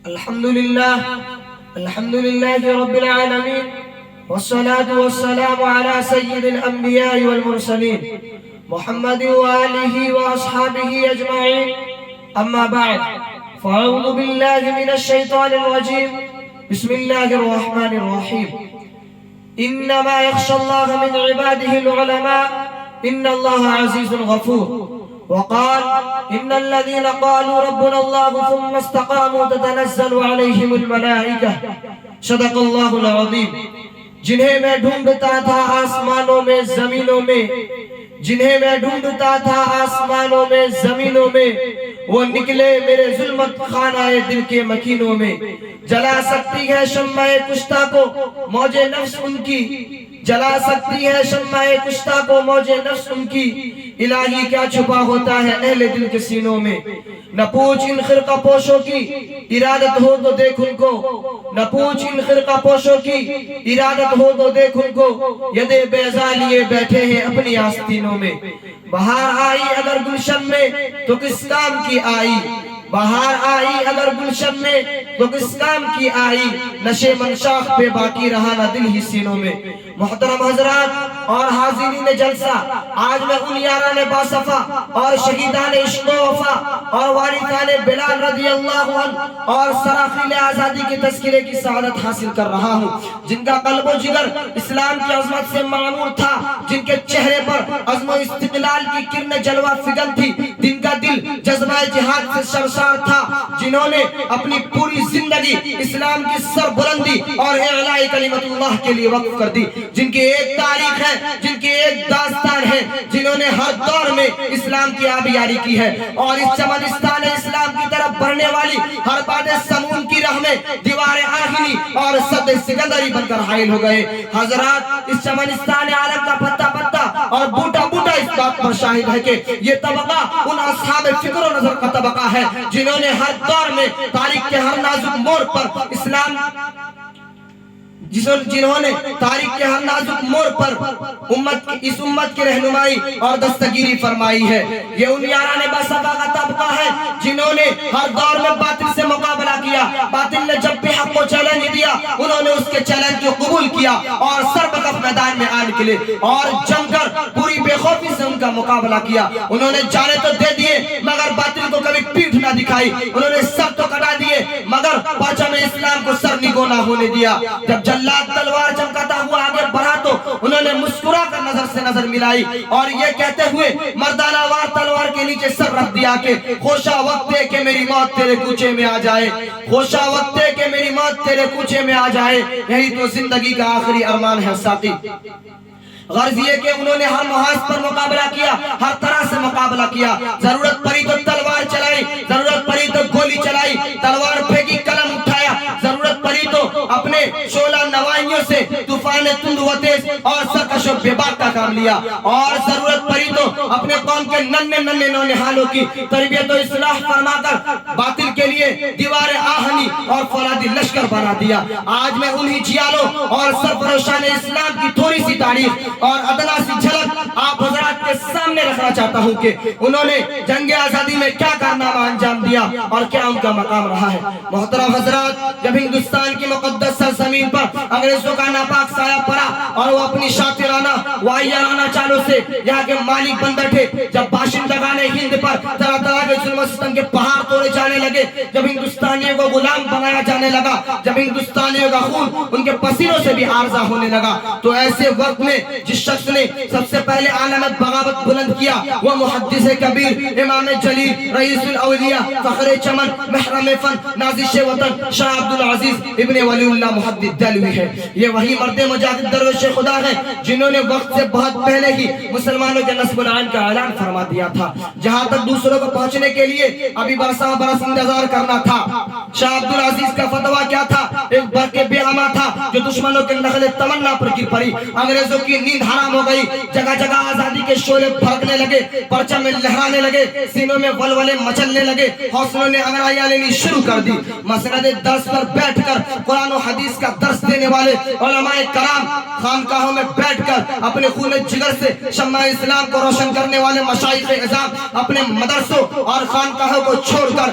الحمد لله رب العالمين، والصلاة والسلام على سيد الأنبياء والمرسلين محمد وآله وأصحابه أجمعين. أما بعد، فأعوذ بالله من الشيطان الرجيم. بسم الله الرحمن الرحيم. إنما يخشى الله من عباده العلماء إن الله عزيز غفور. وقال إن الذين قالوا ربنا الله ثم استقاموا تتنزل عليهم الملائكة. صدق اللہ العظیم. جنہیں میں ڈھونڈتا تھا آسمانوں میں زمینوں میں، جنہیں میں ڈھونڈتا تھا آسمانوں میں زمینوں میں، وہ نکلے میرے ظلمت خانہ دل کے مکینوں میں. جلا سکتی ہے شمع کشتہ کو موج نفس ان کی، جلا سکتی ہے شمع کشتہ کو موج نفس ان کی. الہی کیا چھپا ہوتا ہے اہل دل کے سینوں میں. نہ پوچھ ان خرقہ پوشوں کی ارادت ہو تو دیکھ ان کو، نہ پوچھ ان خرقہ پوشوں کی ارادت ہو تو دیکھ ان کو. یدے بیضا لیے بیٹھے ہیں اپنی آستینوں میں. بہار آئی اگر گلشن میں تو کس کام کی آئی، بہار آئی اگر گلشن میں تو کس کام کی آئی. نشے منشاخ پہ باقی رہا نہ دل ہی سینوں میں. محترم حضرات اور حاضرین جلسہ، آج میں ان یاران باصفا اور شہیدان عشق و وفا اور وارثان بلال رضی اللہ عنہ اور سراخیل آزادی کے تذکرے کی سعادت حاصل کر رہا ہوں، جن کا قلب و جگر اسلام کی عظمت سے معمور تھا، جن کے چہرے پر عزم و استقلال کی کرن جلوہ فگن تھی، جن کا دل جذبہ جہاد سے سرشار تھا، جنہوں نے اپنی پوری زندگی اسلام کی سربلندی اور اعلاء کلمت اللہ کے لیے وقف کر دی، جن کی ایک تاریخ ہے، جن کی ایک داستان ہے، جنہوں نے ہر دور میں اسلام کی آبیاری کی ہے اور اس چمنستان اسلام کی طرف بڑھنے والی ہر باد سمون کی راہ میں دیوار آہنی اور صد سکندری بن کر حائل ہو گئے. حضرات، اس چمنستان عالم کا پتا پتا اور بوٹا بوٹا اس بات پر شاہد ہے کہ یہ طبقہ ان اصحاب فکر و نظر کا طبقہ ہے جنہوں نے ہر دور میں تاریخ کے ہر نازک موڑ پر اسلام جنہوں نے تاریخ کے ہر نازک موڑ پر اس امت کی رہنمائی اور دستگیری فرمائی ہے. یہ ان یاران باصفا کا طبقہ ہے جنہوں نے ہر دور میں باطل سے مقابلہ کیا. باطل نے جب بھی حق کو چیلنج دیا، انہوں نے اس کے چیلنج کو قبول کیا اور سر بکف میدان میں آن کے لیے اور جم کر پوری بے خوفی سے ان کا مقابلہ کیا. انہوں نے جانے تو دے دیے مگر باطل کو کبھی پیٹھ نہ دکھائی. انہوں نے سر تو کٹا دیے مگر پرچم اسلام کو سر نگو نہ ہونے دیا. جب جلاد تلوار چمکاتا ہوا آگے بڑھا تو انہوں نے مسکرا کر نظر سے نظر ملائی اور یہ کہتے ہوئے مردانہ وار تلوار کے نیچے سر رکھ دیا کہ خوشا وقت ہے کہ میری موت تیرے کوچے میں آ جائے، خوشا وقت ہے کہ میری موت تیرے کوچے میں آ جائے. یہی تو زندگی کا آخری ارمان ہے ساتھی. غرض یہ کہ انہوں نے ہر محاذ پر مقابلہ کیا، ہر طرح سے مقابلہ کیا. ضرورت پڑی تو تلوار چلائی، ضرورت پڑی تو گولی چلائی، تلوار پھینکی قلم اٹھایا، ضرورت پڑی تو اپنے شعلہ نوائیوں سے طوفان تند و تیز اور سرکش و بے باک کا کام لیا، اور ضرورت پڑی تو اپنے قوم کے ننھے ننھے نونہالوں کی تربیت و اصلاح فرما کر باطل کے لیے دیوار آہنی اور فولادی لشکر بنا دیا. آج میں انہی جیالوں اور سرفروشان اسلام کی تھوڑی سی تاریخ اور ادنا سی جھلک آپ حضرات کے سامنے رکھنا چاہتا ہوں کہ انہوں نے جنگ آزادی میں کیا کارنامہ انجام دیا اور کیا ان کا مقام رہا ہے. محترم حضرات، جب ہندوستان کی مقدس سرزمین پر انگریزوں کا ناپاک سایہ پڑا اور وہ اپنی شاطرانہ وائیانہ چالوں سے یہاں کے مالک بن بیٹھے، جب باشندگان ہند پر طرح طرح کے ظلم و ستم کے پہاڑ توڑے جانے لگے، جب ہندوستانیوں کو غلام بنایا جانے لگا، جب ہندوستانیوں کا خون ان کے پسینوں سے بھی عارضہ ہونے لگا، تو ایسے وقت میں جس شخص نے سب سے پہلے علامت بغاوت بلند کیا وہ محدث کبیر، امام جلیل، رئیس الاولیاء، فخر چمن، محرم فن، نازش وطن، شاہ عبدالعزیز ابن ولی اللہ محدث دہلوی ہے. یہ وہی مرد مجاہد درویش خدا ہیں جنہوں نے وقت سے بہت پہلے ہی مسلمانوں کے نصب العین کا اعلان فرما دیا تھا. جہاں تک دوسروں کو پہنچنے کے لیے ابھی برساں برس انتظار کرنا تھا. شاہ عبدالعزیز کا فتویٰ کیا تھا؟ ایک برق بے اما تھا جو دشمنوں کے نخل تمنا پر گر پڑی، انگریزوں کی نیند حرام ہو گئی، جگہ جگہ آزادی کے شعلے بھڑکنے لگے، پرچم لہرانے لگے، سینوں میں ولولے مچلنے لگے، حوصلوں نے انگڑائیاں لینی شروع کر دی۔ مسند درس پر بیٹھ کر قرآن و حدیث کا درس دینے والے علماء کرام، خانقاہوں میں بیٹھ کر اپنے خون جگر سے شمع اسلام کو روشن کرنے والے مشائخ اعظام اپنے مدرسوں اور خانقاہوں کو چھوڑ کر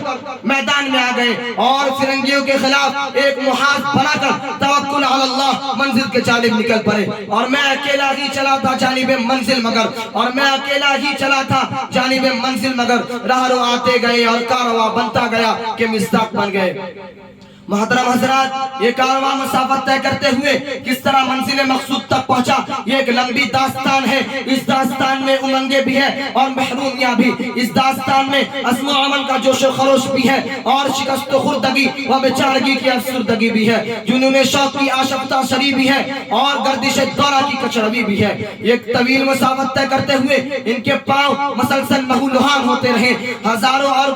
میدان میں آ گئے اور فرنگیوں کے خلاف ایک محاذ بنا کر توکل علی اللہ منزل کے جانب نکل پڑے۔ اور میں اکیلا ہی چلا تھا جانب منزل مگر، اور میں اکیلا ہی چلا تھا جانب منزل مگر، راہرو آتے گئے اور کارواں بنتا گیا کہ مصداق بن گئے۔ محترم حضرات، یہ کارواں مسافت طے کرتے ہوئے کس طرح منزل مقصود تک پہنچا، یہ ایک لمبی داستان ہے۔ اس داستان میں امنگیں بھی ہے اور محرومیاں بھی، اس داستان میں عزم و عمل کا جوش و خروش بھی ہے اور شکست و خردگی و بیچارگی کی افسردگی بھی ہے، جنون شوق کی آشفتہ شری بھی ہے اور گردش دورہ کی کچروی بھی ہے۔ ایک طویل مسافت طے کرتے ہوئے ان کے پاؤں مسلسل لہو لہان ہوتے رہے، ہزاروں اور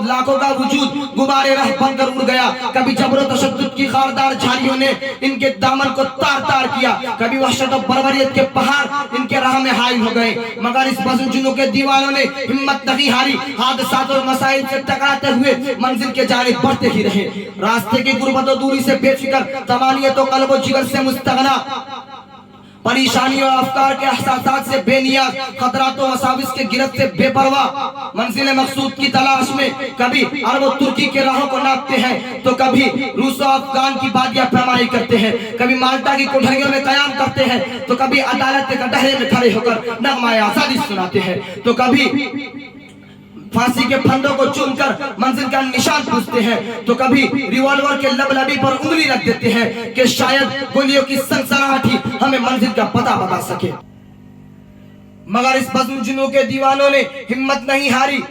لاکھوں کا وجود غبارے رہ بن کر اڑ گیا۔ کبھی جبر و تشدد کی خاردار جھاڑیوں نے ان کے دامن کو تار تار کیا، کبھی وحشت و بربریت کے پہاڑ ان کے راہ میں حائل ہو گئے، مگر اس بزنجنوں کے دیوانوں نے ہمت نہیں ہاری، حادثات اور مسائل سے ٹکراتے ہوئے منزل کے جانب بڑھتے ہی رہے۔ راستے کی غربت و دوری سے بے فکر، طمانیت و قلب و جگر سے مستغنا، پریشانیوں اور افکار کے احساسات سے بے نیاز، خطرات و وساوس کے گرفت سے بے پرواہ، منزل مقصود کی تلاش میں کبھی عرب و ترکی کے راہوں کو ناپتے ہیں تو کبھی روس و افغان کی بادیاں پیمائی کرتے ہیں، کبھی مالٹا کی کوٹھریوں میں قیام کرتے ہیں تو کبھی عدالت کے کٹہرے میں کھڑے ہو کر نغمہ آزادی سناتے ہیں، تو کبھی پھانسی کے پھندوں کو چوم کر منزل کا نشان پوچھتے ہیں، تو کبھی ریوالور کے لبلبی پر انگلی رکھ دیتے ہیں کہ شاید گولیوں کی سنسناہٹ ہی ہمیں منزل کا پتہ بتا سکے۔ مگر اس بزنجنوں کے دیوانوں نے ہمت نہیں ہاری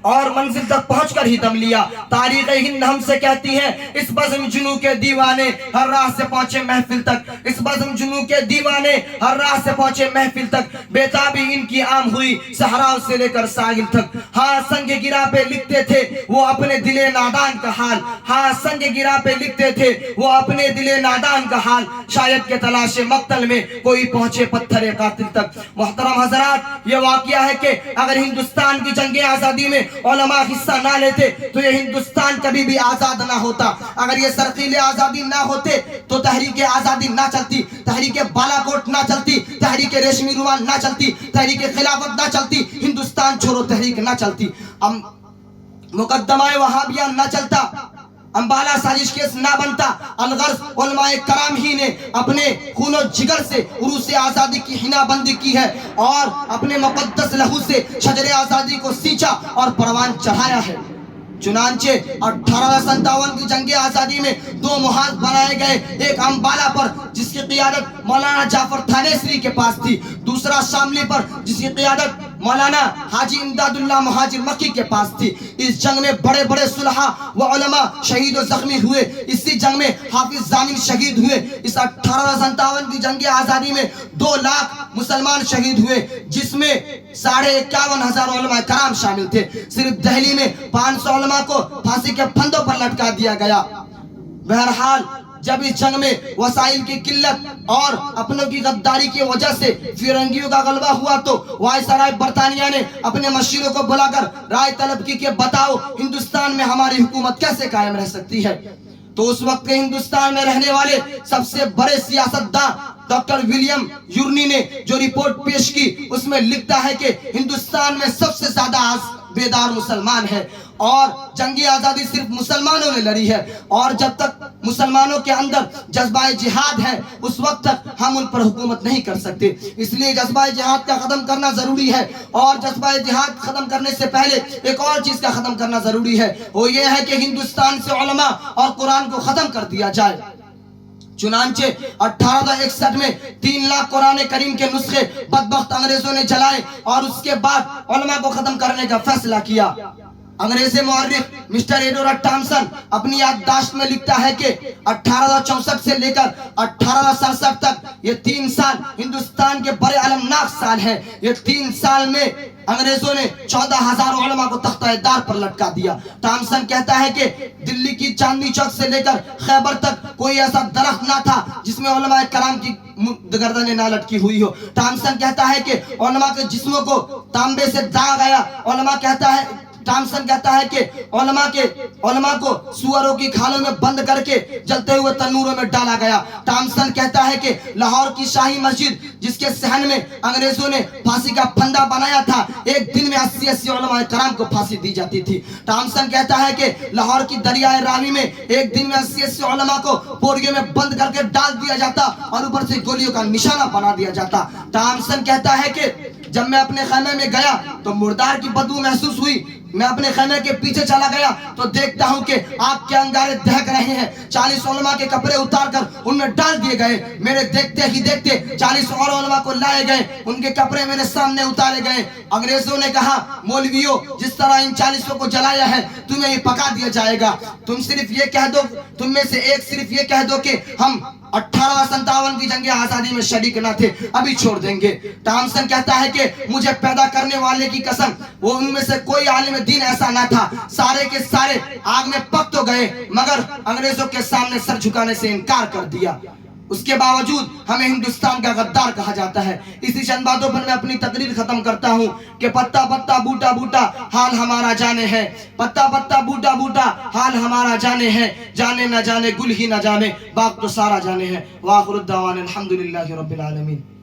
اور منزل تک پہنچ کر ہی دم لیا۔ تاریخ ہند ہم سے کہتی ہے، اس بزم جنوں کے دیوانے ہر راہ سے پہنچے محفل تک، اس بزم جنوں کے دیوانے ہر راہ سے پہنچے محفل تک، بیتابی ان کی عام ہوئی صحراؤں سے لے کر ساحل تک۔ ہاں سنگ گرا پہ لکھتے تھے وہ اپنے دل نادان کا حال، ہاں سنگ گرا پہ لکھتے تھے وہ اپنے دل نادان کا حال، شاید کے تلاش مقتل میں کوئی پہنچے پتھر قاتل تک۔ محترم حضرات، یہ واقعہ ہے کہ اگر ہندوستان کی جنگ آزادی میں علماء حصہ نہ لیتے تو یہ ہندوستان کبھی بھی آزاد نہ ہوتا، اگر یہ سرخیل آزادی نہ ہوتے تو تحریک آزادی نہ چلتی، تحریک بالا کوٹ نہ چلتی، تحریک ریشمی رومال نہ چلتی، تحریک خلافت نہ چلتی، ہندوستان چھوڑو تحریک نہ چلتی، مقدمہ وہابیہ نہ چلتا، امبالہ سازش کیس نہ بنتا۔ الغرض علماء کرام ہی نے اپنے خون و جگر سے عروس آزادی کی حنا بندی کی ہے اور اپنے مقدس لہو سے شجر آزادی کو سینچا اور پروان چڑھایا ہے۔ چنانچہ 1857 کی جنگ آزادی میں دو محاذ بنائے گئے، ایک امبالہ پر جس کی قیادت مولانا جعفر تھانیسری کے پاس تھی، دوسرا شاملی پر جس کی قیادت مولانا حاجی امداد اللہ مہاجر مکی کے پاس تھی۔ اس جنگ میں بڑے بڑے صلحاء و علماء شہید و زخمی ہوئے، اسی جنگ میں حافظ ضامن شہید ہوئے۔ اس 1857 کی جنگ آزادی میں 2 لاکھ مسلمان شہید ہوئے، جس میں 51,500 علماء کرام شامل تھے۔ صرف دہلی میں 500 علماء کو پھانسی کے پھندوں پر لٹکا دیا گیا۔ بہرحال جب اس جنگ میں وسائل کی قلت اور اپنوں کی غداری کی وجہ سے فرنگیوں کا غلبہ ہوا تو وائسرائے برطانیہ نے اپنے مشیروں کو بلا کر رائے طلب کی کہ بتاؤ ہندوستان میں ہماری حکومت کیسے قائم رہ سکتی ہے۔ تو اس وقت کے ہندوستان میں رہنے والے سب سے بڑے سیاستداں ڈاکٹر ولیم یورنی نے جو رپورٹ پیش کی اس میں لکھتا ہے کہ ہندوستان میں سب سے زیادہ بیدار مسلمان ہیں اور جنگی آزادی صرف مسلمانوں نے لڑی ہے، اور جب تک مسلمانوں کے اندر جذبہ جہاد ہے اس وقت تک ہم ان پر حکومت نہیں کر سکتے۔ اس لیے جذبہ جہاد کا ختم کرنا ضروری ہے، اور جذبہ جہاد ختم کرنے سے پہلے ایک اور چیز کا ختم کرنا ضروری ہے، وہ یہ ہے کہ ہندوستان سے علماء اور قرآن کو ختم کر دیا جائے۔ چنانچہ 1861 میں 3 لاکھ قرآن کریم کے نسخے بدبخت انگریزوں نے جلائے اور اس کے بعد علماء کو ختم کرنے کا فیصلہ کیا۔ انگریزی مورخ مسٹر ایڈورڈ ٹامسن اپنی یادداشت میں لکھتا ہے کہ 1864 سے لے کر 1867 تک یہ 3 سال ہندوستان کے بڑے المناک سال ہیں۔ یہ 3 سال میں انگریزوں نے 14,000 علماء کو تختہ دار پر لٹکا دیا۔ ٹامسن کہتا ہے کہ دلی کی چاندنی چوک سے لے کر خیبر تک کوئی ایسا درخت نہ تھا جس میں علماء کرام کی گردنیں نہ لٹکی ہوئی ہو۔ ٹامسن کہتا ہے کہ علماء کے جسموں کو تانبے سے داغا گیا۔ ٹامسن کہتا ہے کہ علماء کو سوروں کی کھالوں میں بند کر کے جلتے ہوئے تنوروں میں ڈالا گیا۔ ٹامسن کہتا ہے کہ لاہور کی شاہی مسجد جس کے صحن میں انگریزوں نے پھانسی کا پھندا بنایا تھا، ایک دن میں 80 علماء کرام کو پھانسی دی جاتی تھی۔ ٹامسن کہتا ہے کہ لاہور کی دریائے راوی میں ایک دن میں 80 علماء کو پوریے میں بند کر کے ڈال دیا جاتا اور اوپر سے گولیوں کا نشانہ بنا دیا جاتا۔ ٹامسن کہتا ہے کہ جب میں اپنے خیمے میں گیا تو مردار کی بدبو محسوس ہوئی۔ میں اپنے خیمے کے پیچھے چلا گیا تو دیکھتا ہوں کہ آگ کے انگارے دہک رہے ہیں۔ 40 علماء کے کپڑے اتار کر ان میں ڈال دیے گئے۔ میرے دیکھتے ہی دیکھتے 40 اور علماء کو لائے گئے، ان کے کپڑے میرے سامنے اتارے گئے۔ انگریزوں نے کہا، مولویوں جس طرح ان 40 کو جلایا ہے تمہیں یہ پکا دیا جائے گا۔ تم میں سے ایک صرف یہ کہہ دو کہ ہم 1857 کی جنگ آزادی میں شریک نہ تھے، ابھی چھوڑ دیں گے۔ ٹامسن کہتا ہے کہ مجھے پیدا کرنے والے کی قسم، وہ ان میں سے کوئی عالم دین ایسا نہ تھا، سارے کے سارے آگ میں پک تو گئے مگر انگریزوں کے سامنے سر جھکانے سے انکار کر دیا۔ اس کے باوجود ہمیں ہندوستان کا غدار کہا جاتا ہے۔ اسی چند باتوں پر میں اپنی تقریر ختم کرتا ہوں کہ پتا پتا بوٹا بوٹا حال ہمارا جانے ہے، پتا پتا بوٹا بوٹا حال ہمارا جانے ہے، جانے نہ جانے گل ہی نہ جانے باغ تو سارا جانے ہے۔ وآخر الدعوانا الحمدللہ رب العالمین۔